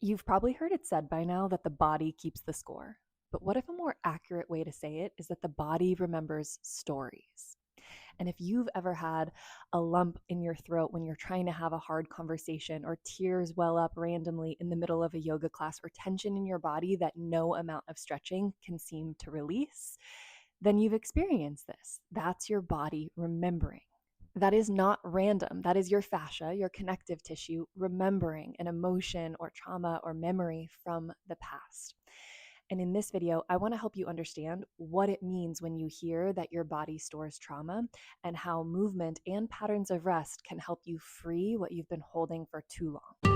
You've probably heard it said by now that the body keeps the score. But what if a more accurate way to say it is that the body remembers stories? And if you've ever had a lump in your throat when you're trying to have a hard conversation, or tears well up randomly in the middle of a yoga class, or tension in your body that no amount of stretching can seem to release, then you've experienced this. That's your body remembering. That is not random. That is your fascia, your connective tissue, remembering an emotion or trauma or memory from the past. And in this video, I want to help you understand what it means when you hear that your body stores trauma, and how movement and patterns of rest can help you free what you've been holding for too long.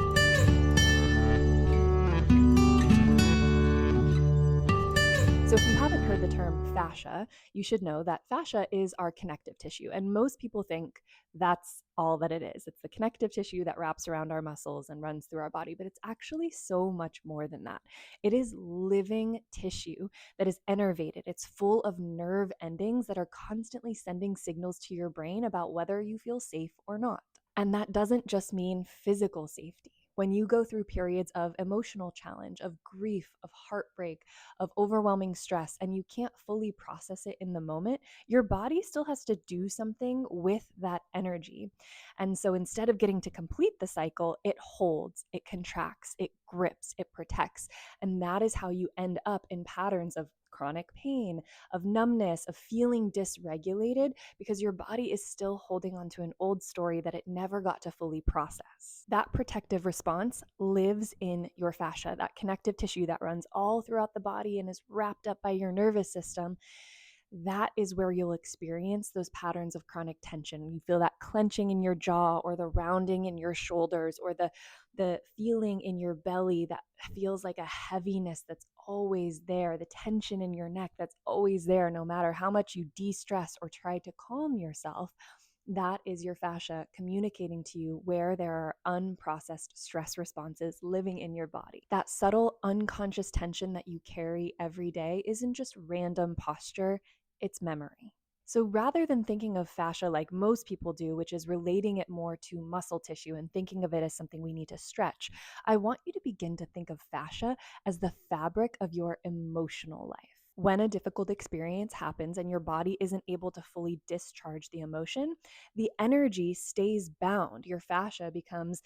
So if you haven't heard the term fascia, you should know that fascia is our connective tissue. And most people think that's all that it is. It's the connective tissue that wraps around our muscles and runs through our body, but it's actually so much more than that. It is living tissue that is innervated. It's full of nerve endings that are constantly sending signals to your brain about whether you feel safe or not. And that doesn't just mean physical safety. When you go through periods of emotional challenge, of grief, of heartbreak, of overwhelming stress, and you can't fully process it in the moment, your body still has to do something with that energy. And so instead of getting to complete the cycle, it holds, it contracts, it grips, it protects. And that is how you end up in patterns of chronic pain, of numbness, of feeling dysregulated, because your body is still holding on to an old story that it never got to fully process. That protective response lives in your fascia, that connective tissue that runs all throughout the body and is wrapped up by your nervous system. That is where you'll experience those patterns of chronic tension. You feel that clenching in your jaw, or the rounding in your shoulders, or the feeling in your belly that feels like a heaviness that's always there, the tension in your neck that's always there, no matter how much you de-stress or try to calm yourself. That is your fascia communicating to you where there are unprocessed stress responses living in your body. That subtle unconscious tension that you carry every day isn't just random posture, it's memory. So rather than thinking of fascia like most people do, which is relating it more to muscle tissue and thinking of it as something we need to stretch, I want you to begin to think of fascia as the fabric of your emotional life. When a difficult experience happens and your body isn't able to fully discharge the emotion, the energy stays bound. Your fascia becomes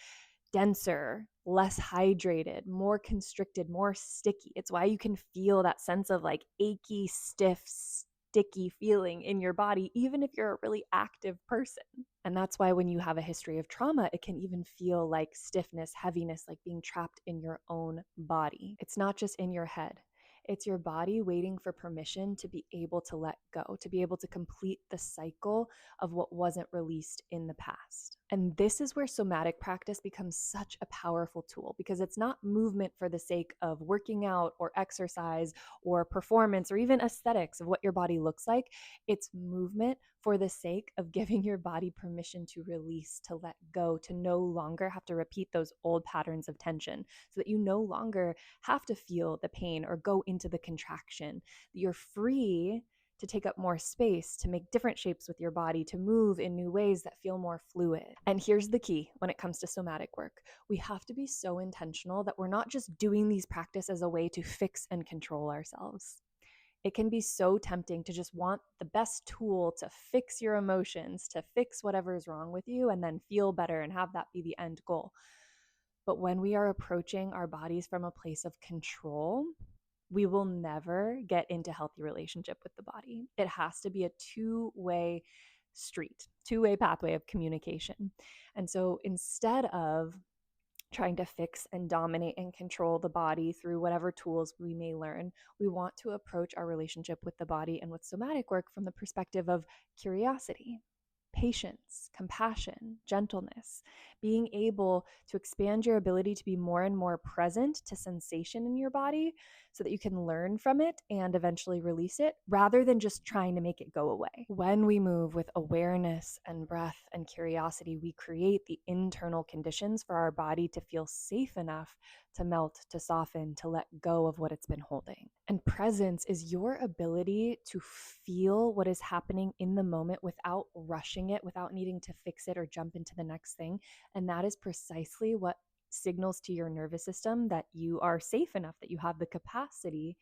denser, less hydrated, more constricted, more sticky. It's why you can feel that sense of like achy, stiff, sticky feeling in your body, even if you're a really active person. And that's why when you have a history of trauma, it can even feel like stiffness, heaviness, like being trapped in your own body. It's not just in your head. It's your body waiting for permission to be able to let go, to be able to complete the cycle of what wasn't released in the past. And this is where somatic practice becomes such a powerful tool, because it's not movement for the sake of working out or exercise or performance or even aesthetics of what your body looks like. It's movement for the sake of giving your body permission to release, to let go, to no longer have to repeat those old patterns of tension, so that you no longer have to feel the pain or go into the contraction. You're free to take up more space, to make different shapes with your body, to move in new ways that feel more fluid. And here's the key when it comes to somatic work. We have to be so intentional that we're not just doing these practices as a way to fix and control ourselves. It can be so tempting to just want the best tool to fix your emotions, to fix whatever is wrong with you, and then feel better and have that be the end goal. But when we are approaching our bodies from a place of control, we will never get into healthy relationship with the body. It has to be a two-way street, two-way pathway of communication. And so instead of trying to fix and dominate and control the body through whatever tools we may learn, we want to approach our relationship with the body and with somatic work from the perspective of curiosity, patience, compassion, gentleness, being able to expand your ability to be more and more present to sensation in your body so that you can learn from it and eventually release it, rather than just trying to make it go away. When we move with awareness and breath and curiosity, we create the internal conditions for our body to feel safe enough to melt, to soften, to let go of what it's been holding. And presence is your ability to feel what is happening in the moment without rushing it, without needing to fix it or jump into the next thing. And that is precisely what signals to your nervous system that you are safe enough, that you have the capacity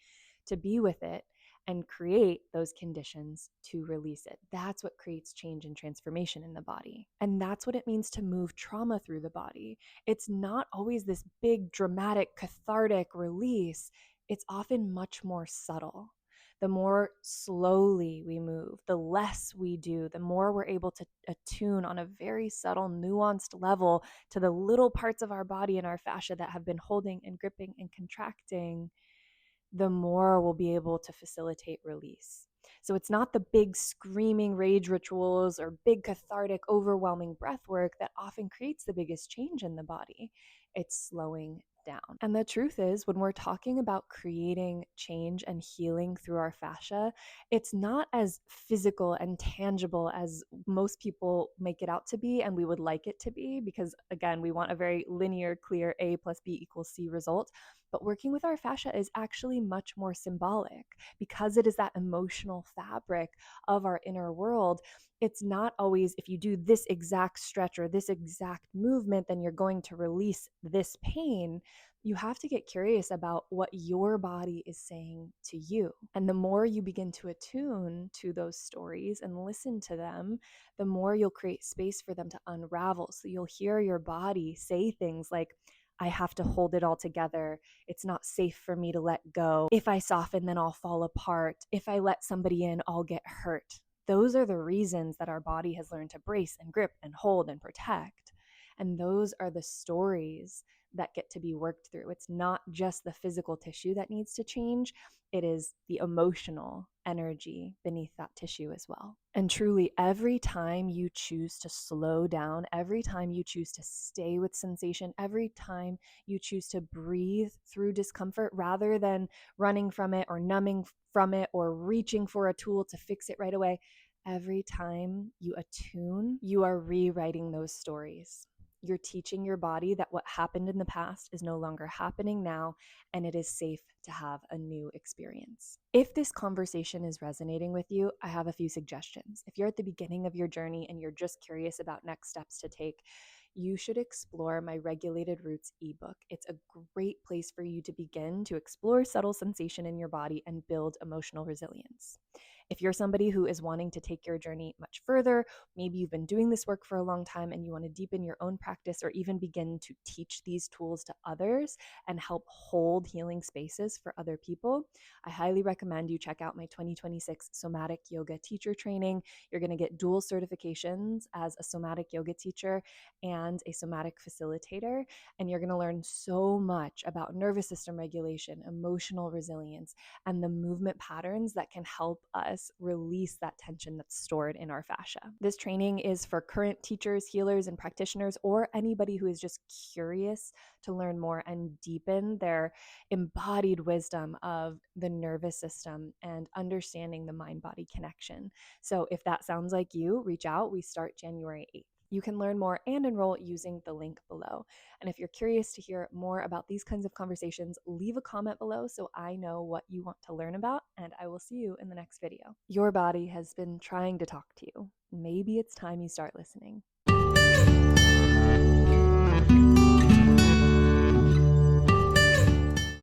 to be with it and create those conditions to release it. That's what creates change and transformation in the body. And that's what it means to move trauma through the body. It's not always this big, dramatic, cathartic release. It's often much more subtle. The more slowly we move, the less we do, the more we're able to attune on a very subtle, nuanced level to the little parts of our body and our fascia that have been holding and gripping and contracting, the more we'll be able to facilitate release. So it's not the big screaming rage rituals or big cathartic, overwhelming breath work that often creates the biggest change in the body. It's slowing down. And the truth is, when we're talking about creating change and healing through our fascia, it's not as physical and tangible as most people make it out to be, and we would like it to be, because again, we want a very linear, clear A plus B equals C result. But working with our fascia is actually much more symbolic because it is that emotional fabric of our inner world. It's not always if you do this exact stretch or this exact movement, then you're going to release this pain. You have to get curious about what your body is saying to you. And the more you begin to attune to those stories and listen to them, the more you'll create space for them to unravel. So you'll hear your body say things like, I have to hold it all together. It's not safe for me to let go. If I soften, then I'll fall apart. If I let somebody in, I'll get hurt. Those are the reasons that our body has learned to brace and grip and hold and protect. And those are the stories that get to be worked through. It's not just the physical tissue that needs to change, it is the emotional energy beneath that tissue as well. And truly, every time you choose to slow down, every time you choose to stay with sensation, every time you choose to breathe through discomfort rather than running from it or numbing from it or reaching for a tool to fix it right away, every time you attune, you are rewriting those stories. You're teaching your body that what happened in the past is no longer happening now, and it is safe to have a new experience. If this conversation is resonating with you, I have a few suggestions. If you're at the beginning of your journey and you're just curious about next steps to take, you should explore my Regulated Roots ebook. It's a great place for you to begin to explore subtle sensation in your body and build emotional resilience. If you're somebody who is wanting to take your journey much further, maybe you've been doing this work for a long time and you want to deepen your own practice or even begin to teach these tools to others and help hold healing spaces for other people, I highly recommend you check out my 2026 Somatic Yoga Teacher Training. You're going to get dual certifications as a somatic yoga teacher and a somatic facilitator, and you're going to learn so much about nervous system regulation, emotional resilience, and the movement patterns that can help us release that tension that's stored in our fascia. This training is for current teachers, healers, and practitioners, or anybody who is just curious to learn more and deepen their embodied wisdom of the nervous system and understanding the mind-body connection. So if that sounds like you, reach out. We start January 8th. You can learn more and enroll using the link below. And if you're curious to hear more about these kinds of conversations, leave a comment below so I know what you want to learn about, and I will see you in the next video. Your body has been trying to talk to you. Maybe it's time you start listening.